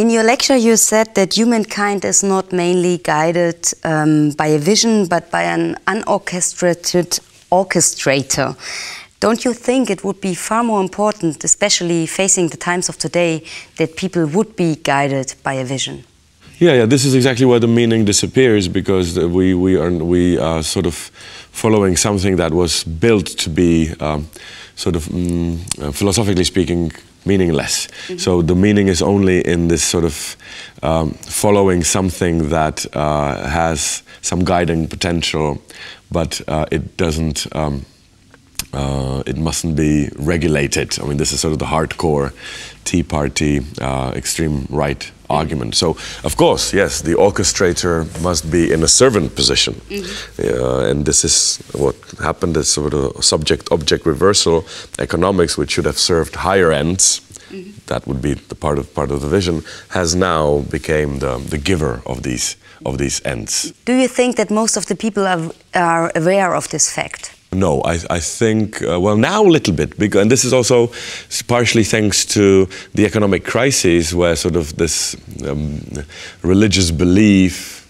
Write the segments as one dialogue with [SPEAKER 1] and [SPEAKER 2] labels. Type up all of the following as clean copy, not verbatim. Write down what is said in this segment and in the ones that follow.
[SPEAKER 1] In your lecture you said that humankind is not mainly guided by a vision but by an unorchestrated orchestrator. Don't you think it would be far more important, especially facing the times of today, that people would be guided by a vision?
[SPEAKER 2] Yeah, this is exactly where the meaning disappears, because we are sort of following something that was built to be sort of philosophically speaking meaningless. Mm-hmm. So the meaning is only in this sort of following something that has some guiding potential, but it doesn't. It mustn't be regulated. I mean, this is sort of the hardcore Tea Party, extreme right argument. So, of course, yes, the orchestrator must be in a servant position. Mm-hmm. And this is what happened, as sort of subject-object reversal. Economics, which should have served higher ends, mm-hmm. that would be the part of the vision, has now become the giver of these ends. Do
[SPEAKER 1] you think that most of the people are aware of this fact?
[SPEAKER 2] No, I think, well, now a little bit, because, and this is also partially thanks to the economic crisis, where sort of this religious belief,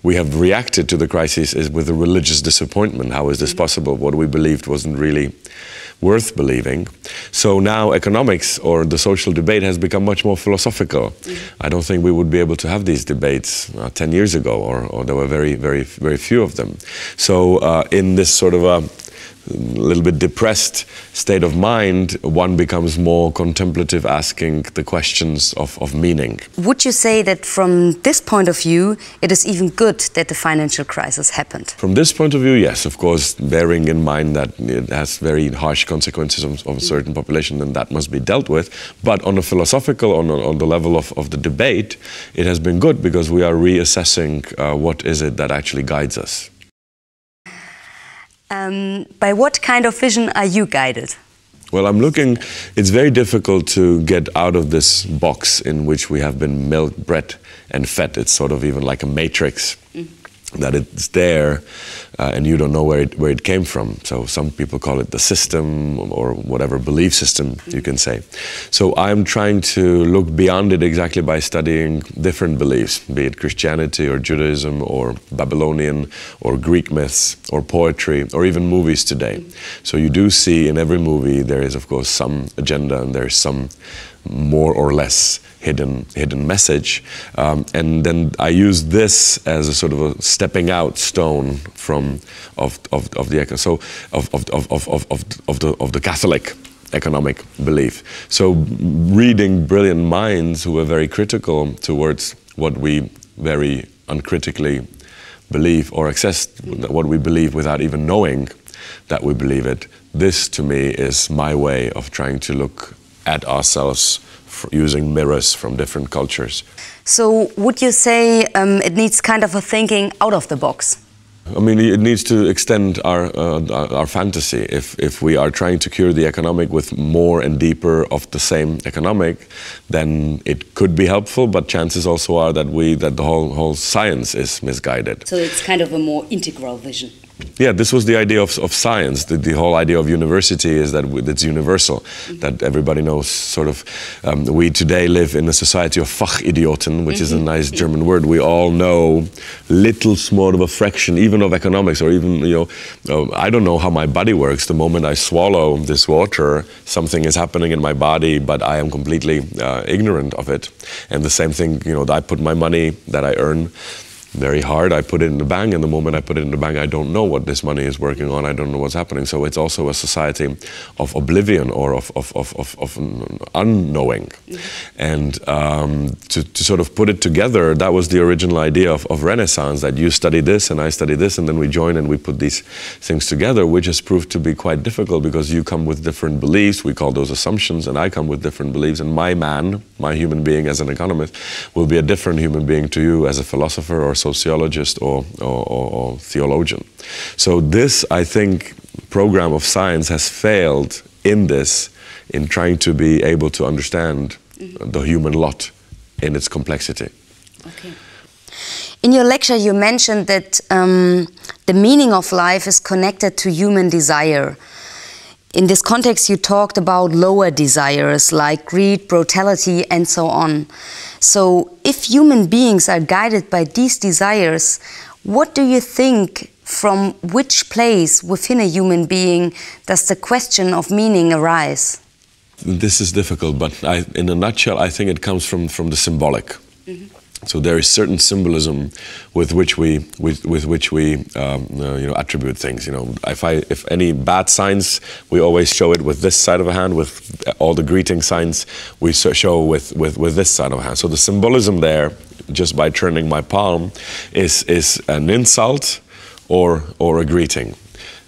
[SPEAKER 2] we have reacted to the crisis is with a religious disappointment. How is this possible? What we believed wasn't really worth believing. So now economics, or the social debate, has become much more philosophical. I don't think we would be able to have these debates 10 years ago, or there were very few of them. So in this sort of a little bit depressed state of mind, one becomes more contemplative, asking the questions of meaning.
[SPEAKER 1] Would you say that from this point of view, it is even good that the financial crisis happened?
[SPEAKER 2] From this point of view, yes, of course, bearing in mind that it has very harsh consequences of a certain population, and that must be dealt with. But on a philosophical, on the level of the debate, it has been good, because we are reassessing what is it that actually guides us.
[SPEAKER 1] By what kind of vision are you guided?
[SPEAKER 2] Well, it's very difficult to get out of this box in which we have been milked, bred and fed. It's sort of even like a matrix, that it's there and you don't know where it came from. So some people call it the system, or whatever belief system you can say. So I'm trying to look beyond it exactly by studying different beliefs, be it Christianity or Judaism or Babylonian or Greek myths or poetry or even movies today. So you do see in every movie there is of course some agenda, and there's some more or less hidden message, and then I use this as a sort of a stepping out stone of the Catholic economic belief. So reading brilliant minds who are very critical towards what we very uncritically believe, or access what we believe without even knowing that we believe it. This to me is my way of trying to look at ourselves using mirrors from different cultures.
[SPEAKER 1] So would you say it needs kind of a thinking out of the box?
[SPEAKER 2] I mean, it needs to extend our fantasy. If we are trying to cure the economic with more and deeper of the same economic, then it could be helpful. But chances also are that the whole science is misguided.
[SPEAKER 1] So it's kind of a more integral vision.
[SPEAKER 2] Yeah, this was the idea of science. The whole idea of university is that it's universal, that everybody knows sort of. We today live in a society of Fachidioten, which is a nice German word. We all know little small of a fraction, even of economics, or even, I don't know how my body works. The moment I swallow this water, something is happening in my body, but I am completely ignorant of it. And the same thing, I put my money that I earn very hard, I put it in the bank, and the moment I put it in the bank, I don't know what this money is working on, I don't know what's happening. So it's also a society of oblivion, or of unknowing. And to sort of put it together, that was the original idea of Renaissance, that you study this and I study this, and then we join and we put these things together, which has proved to be quite difficult, because you come with different beliefs, we call those assumptions, and I come with different beliefs, and my human being as an economist will be a different human being to you as a philosopher or sociologist or theologian. So this, I think, program of science has failed in trying to be able to understand the human lot in its complexity.
[SPEAKER 1] Okay. In your lecture you mentioned that the meaning of life is connected to human desire. In this context, you talked about lower desires like greed, brutality, and so on. So, if human beings are guided by these desires, what do you think, from which place within a human being does the question of meaning arise?
[SPEAKER 2] This is difficult, but in a nutshell, I think it comes from the symbolic. Mm-hmm. So there is certain symbolism with which we attribute things. You know, if any bad signs, we always show it with this side of a hand. With all the greeting signs, we show with this side of a hand. So the symbolism there, just by turning my palm, is an insult or a greeting.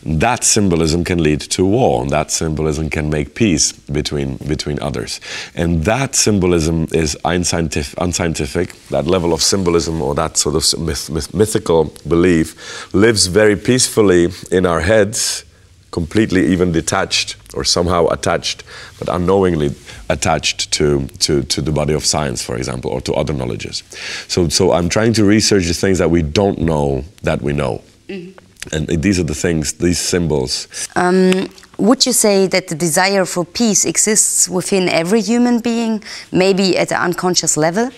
[SPEAKER 2] That symbolism can lead to war, and that symbolism can make peace between others. And that symbolism is unscientific. That level of symbolism, or that sort of mythical belief, lives very peacefully in our heads, completely even detached or somehow attached, but unknowingly attached to the body of science, for example, or to other knowledges. So I'm trying to research the things that we don't know that we know. Mm-hmm. And these are the things, these symbols.
[SPEAKER 1] Would you say that the desire for peace exists within every human being, maybe at an unconscious level?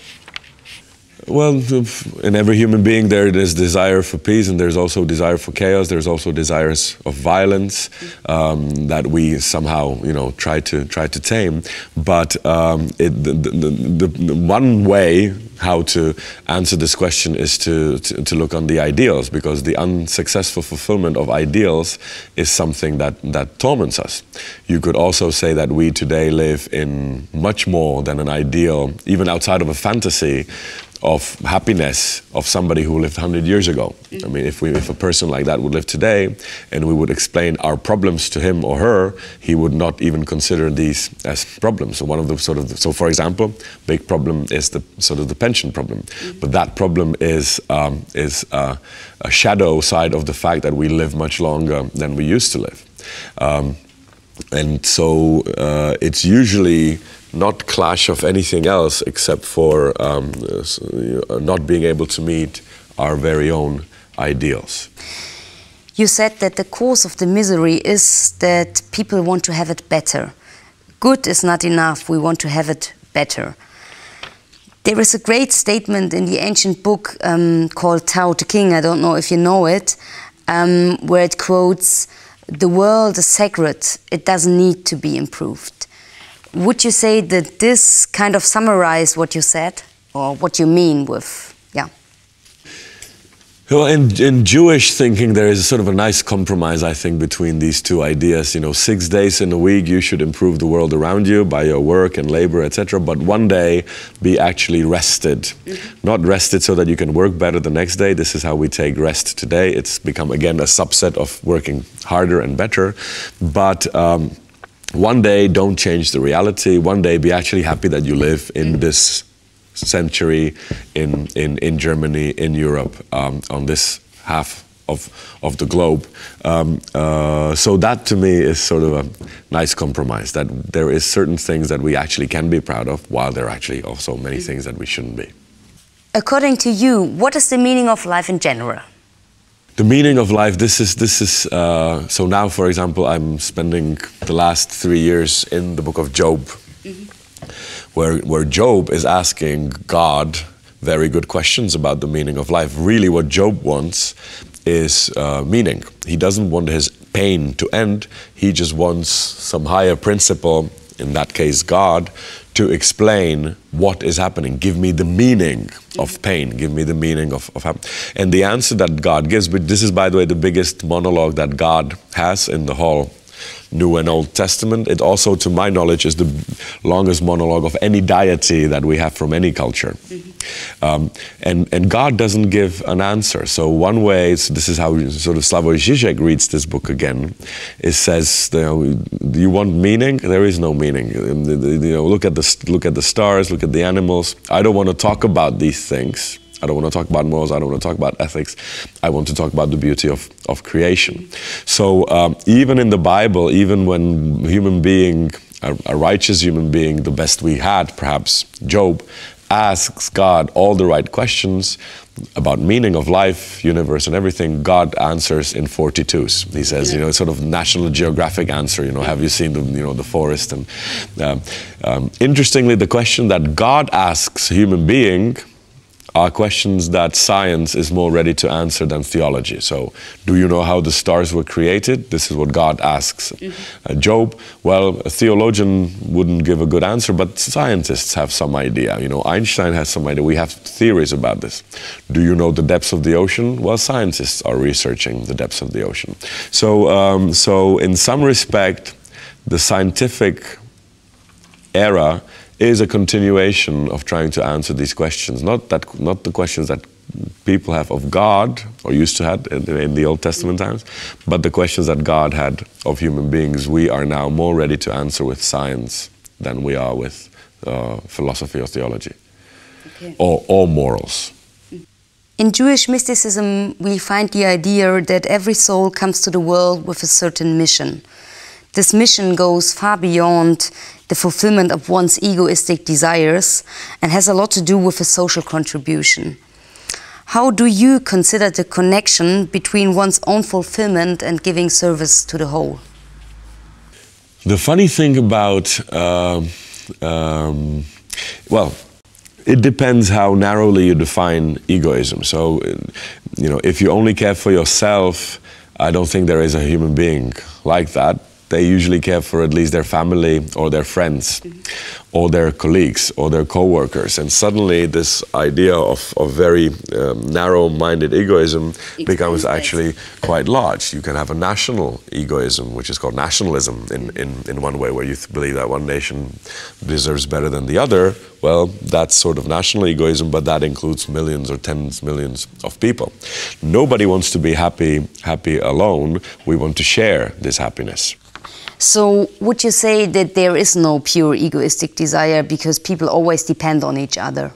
[SPEAKER 2] Well, in every human being there is desire for peace, and there's also desire for chaos. There's also desires of violence that we somehow, try to tame. But the one way how to answer this question is to look on the ideals, because the unsuccessful fulfillment of ideals is something that torments us. You could also say that we today live in much more than an ideal, even outside of a fantasy, of happiness of somebody who lived 100 years ago. I mean, if a person like that would live today and we would explain our problems to him or her, he would not even consider these as problems. So one of the so for example, big problem is the pension problem. But that problem is a shadow side of the fact that we live much longer than we used to live. And so it's usually not clash of anything else except for not being able to meet our very own ideals.
[SPEAKER 1] You said that the cause of the misery is that people want to have it better. Good is not enough, we want to have it better. There is a great statement in the ancient book called Tao Te King, I don't know if you know it, where it quotes, "The world is sacred, it doesn't need to be improved." Would you say that this kind of summarizes what you said, or what you mean with,
[SPEAKER 2] Well, in Jewish thinking, there is sort of a nice compromise, I think, between these two ideas. 6 days in a week, you should improve the world around you by your work and labor, etc. But one day, be actually rested. Not rested so that you can work better the next day. This is how we take rest today. It's become, again, a subset of working harder and better. But one day, don't change the reality. One day, be actually happy that you live in this century, in Germany, in Europe, on this half of the globe. So that, to me, is sort of a nice compromise, that there is certain things that we actually can be proud of, while there are actually also many things that we shouldn't be.
[SPEAKER 1] According to you, what is the meaning of life in general?
[SPEAKER 2] The meaning of life, this is so now, for example, I'm spending the last 3 years in the book of Job, where Job is asking God very good questions about the meaning of life. Really, what Job wants is meaning. He doesn't want his pain to end. He just wants some higher principle, in that case God, to explain what is happening. Give me the meaning of pain. Give me the meaning of happiness. And the answer that God gives, but this is, by the way, the biggest monologue that God has in the whole New and Old Testament. It also, to my knowledge, is the longest monologue of any deity that we have from any culture. And God doesn't give an answer. So one way, so this is how sort of Slavoj Žižek reads this book again. It says, do you want meaning? There is no meaning. Look at the stars, look at the animals. I don't want to talk about these things. I don't want to talk about morals, I don't want to talk about ethics. I want to talk about the beauty of creation. So even in the Bible, even when a righteous human being, the best we had, perhaps Job, asks God all the right questions about meaning of life, universe, and everything, God answers in 42s. He says, you know, it's sort of National Geographic answer. You know, have you seen the, you know, the forest? And interestingly, the question that God asks a human being are questions that science is more ready to answer than theology. So, do you know how the stars were created? This is what God asks Job. Well, a theologian wouldn't give a good answer, but scientists have some idea. You know, Einstein has some idea. We have theories about this. Do you know the depths of the ocean? Well, scientists are researching the depths of the ocean. So, so in some respect, the scientific era is a continuation of trying to answer these questions, not the questions that people have of God, or used to have in the Old Testament times, but the questions that God had of human beings. We are now more ready to answer with science than we are with philosophy or theology, or morals.
[SPEAKER 1] In Jewish mysticism, we find the idea that every soul comes to the world with a certain mission. This mission goes far beyond the fulfillment of one's egoistic desires and has a lot to do with a social contribution. How do you consider the connection between one's own fulfillment and giving service to the whole?
[SPEAKER 2] The funny thing about, well, it depends how narrowly you define egoism. So, you know, if you only care for yourself, I don't think there is a human being like that. They usually care for at least their family or their friends or their colleagues or their co-workers. And suddenly this idea of very narrow-minded egoism becomes actually quite large. You can have a national egoism, which is called nationalism in one way, where you believe that one nation deserves better than the other. Well, that's sort of national egoism, but that includes millions or tens of millions of people. Nobody wants to be happy alone. We want to share this happiness.
[SPEAKER 1] So would you say that there is no pure egoistic desire because people always depend on each other?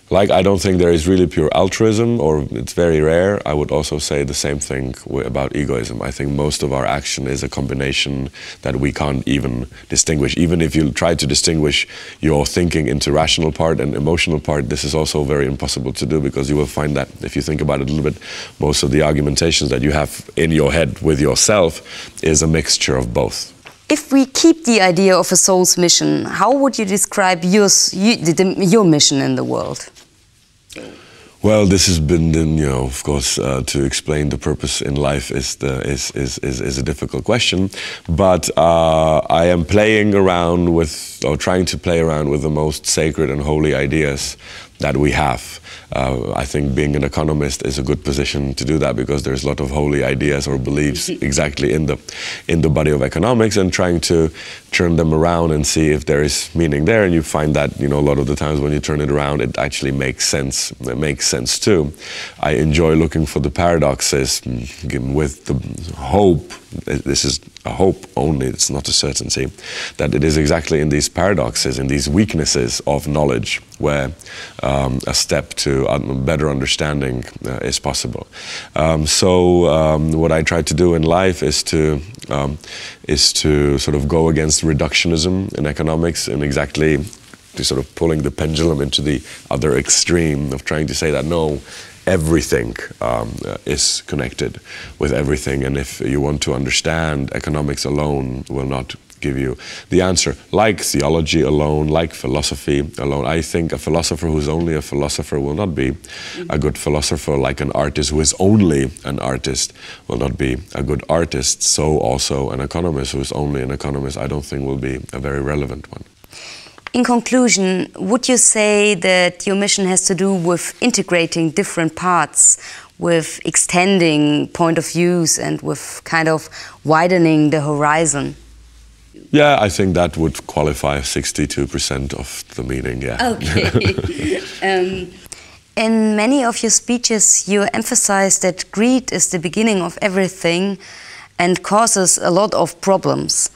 [SPEAKER 2] Like, I don't think there is really pure altruism, or it's very rare. I would also say the same thing about egoism. I think most of our action is a combination that we can't even distinguish. Even if you try to distinguish your thinking into rational part and emotional part, this is also very impossible to do, because you will find that, if you think about it a little bit, most of the argumentations that you have in your head with yourself is a mixture of both.
[SPEAKER 1] If we keep the idea of a soul's mission, how would you describe your mission in the world?
[SPEAKER 2] Well, this has been, you know, of course, to explain the purpose in life is a difficult question. But I am playing around with, or trying to play around with, the most sacred and holy ideas that we have. I think being an economist is a good position to do that, because there's a lot of holy ideas or beliefs exactly in the body of economics, and trying to turn them around and see if there is meaning there. And you find that, you know, a lot of the times when you turn it around, it actually makes sense. It makes sense too. I enjoy looking for the paradoxes with the hope. This is a hope only, it's not a certainty, that it is exactly in these paradoxes, in these weaknesses of knowledge, where a step to better understanding is possible. So what I try to do in life is to sort of go against reductionism in economics, and exactly to sort of pulling the pendulum into the other extreme of trying to say that no, everything is connected with everything, and if you want to understand, economics alone will not give you the answer. Like theology alone, like philosophy alone. I think a philosopher who's only a philosopher will not be a good philosopher, like an artist who is only an artist will not be a good artist. So also an economist who is only an economist, I don't think will be a very relevant one.
[SPEAKER 1] In conclusion, would you say that your mission has to do with integrating different parts, with extending point of views, and with kind of widening the horizon?
[SPEAKER 2] Yeah, I think that would qualify 62% of the meaning, yeah.
[SPEAKER 1] Okay. In many of your speeches, you emphasize that greed is the beginning of everything and causes a lot of problems.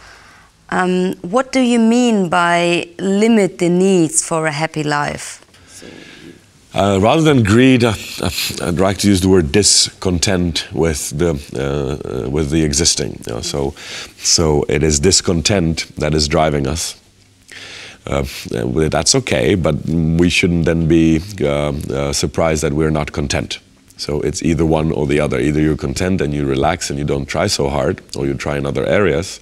[SPEAKER 1] What do you mean by limit the needs for a happy life?
[SPEAKER 2] Rather than greed, I'd like to use the word discontent with the existing. You know, so it is discontent that is driving us. that's okay, but we shouldn't then be surprised that we're not content. So it's either one or the other. Either you're content and you relax and you don't try so hard, or you try in other areas,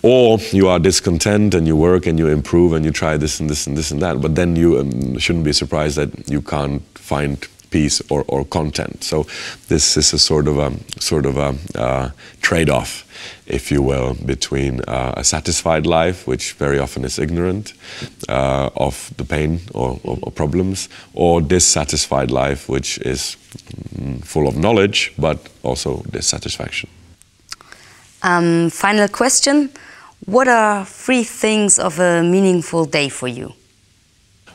[SPEAKER 2] or you are discontent and you work and you improve and you try this and this and this and that. But then you shouldn't be surprised that you can't find peace or content. So this is a sort of a trade-off, if you will, between a satisfied life, which very often is ignorant of the pain or problems, or dissatisfied life, which is full of knowledge but also dissatisfaction.
[SPEAKER 1] Final question: what are 3 things of a meaningful day for you?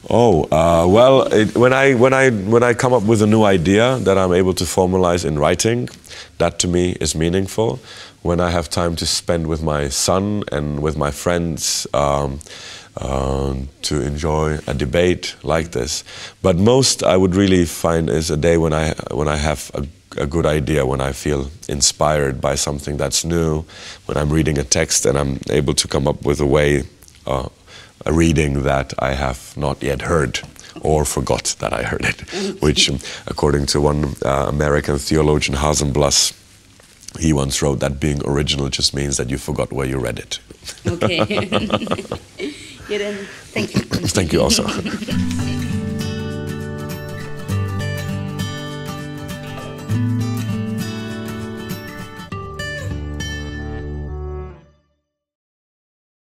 [SPEAKER 2] Oh, well, when I come up with a new idea that I'm able to formalize in writing, that to me is meaningful. When I have time to spend with my son and with my friends to enjoy a debate like this. But most I would really find is a day when I have a good idea, when I feel inspired by something that's new, when I'm reading a text and I'm able to come up with a reading that I have not yet heard or forgot that I heard it, which according to one American theologian, Hasenblass, he once wrote that being original just means that you forgot where you read it.
[SPEAKER 1] Okay. Yeah, then, thank you.
[SPEAKER 2] Thank you also.